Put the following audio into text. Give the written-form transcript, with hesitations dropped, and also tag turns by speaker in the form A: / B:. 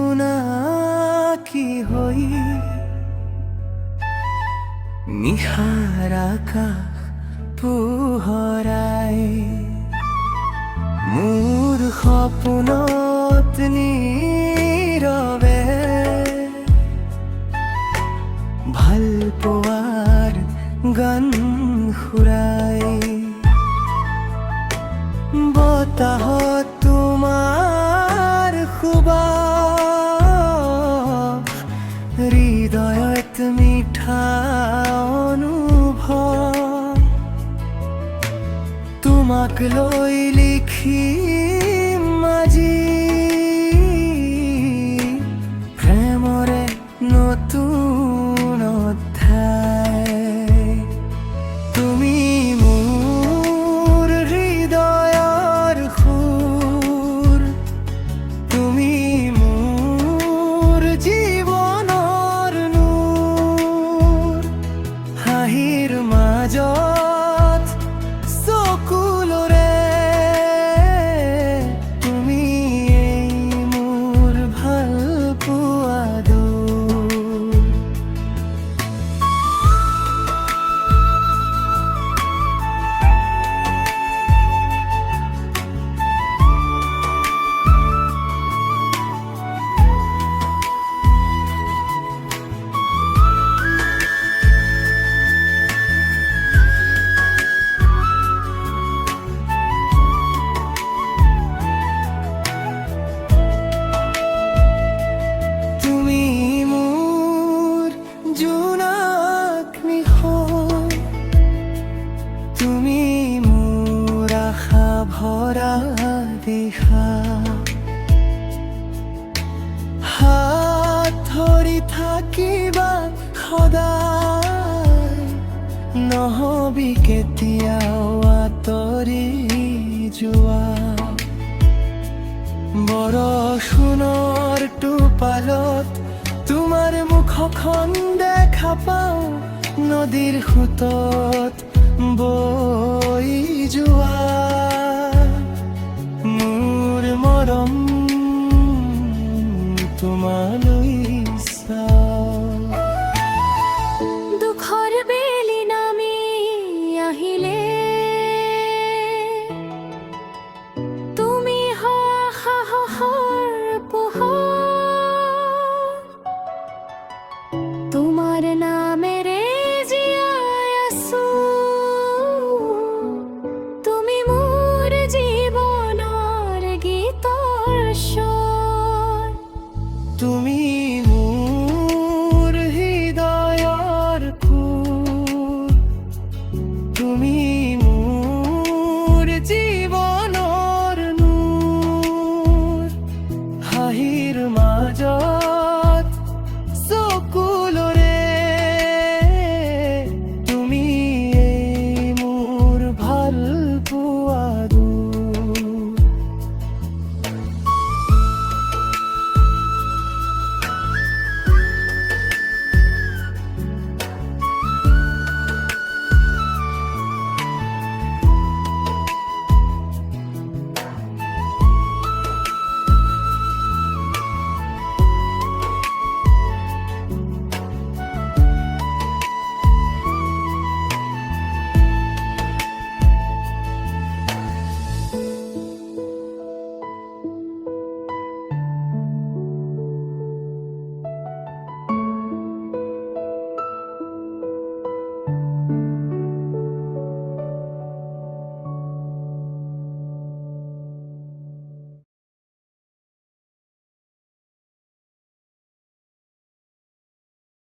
A: জোনাকি হৈ নিশাৰ আকাশ পোহৰাই মোৰ সপোনত নীৰৱে ভাল পোৱাৰ গান সুৰাই বতাহত তোমাৰ সুবাস হৃদয়ত মিঠা অনুভৱ তোমাক লৈ লিখিম আজি প্ৰেমৰে নতুন অধ্যায় তুমি মোৰ হৃদয়ৰ সুৰ তুমি মোৰ জীৱনৰ নূৰ হাঁহিৰ মাজত চকুলোৰে তুমি এই মোৰ ভাল পোৱা দূৰ তুমি মোৰ জোনাকনি হৈ তুমি মোৰ আশা ভৰা দিশা হাত ধৰি থাকিবা সদায় নহবি কেতিয়াও আঁতৰি যোৱা বৰষুণৰ টোপালত তোমাৰ মুখখন দেখা পাওঁ নদীৰ সোঁতত বৈ যোৱা মোৰ মৰম তোমালৈ চাওঁ
B: দুখৰ বেলি নামি আহিলে তুমি হোৱা সাহসৰ পোহৰ তোমাৰ নামেৰে জীয়াই আছো তুমি মোৰ জীৱনৰ গীতৰ স্বৰ
A: তুমি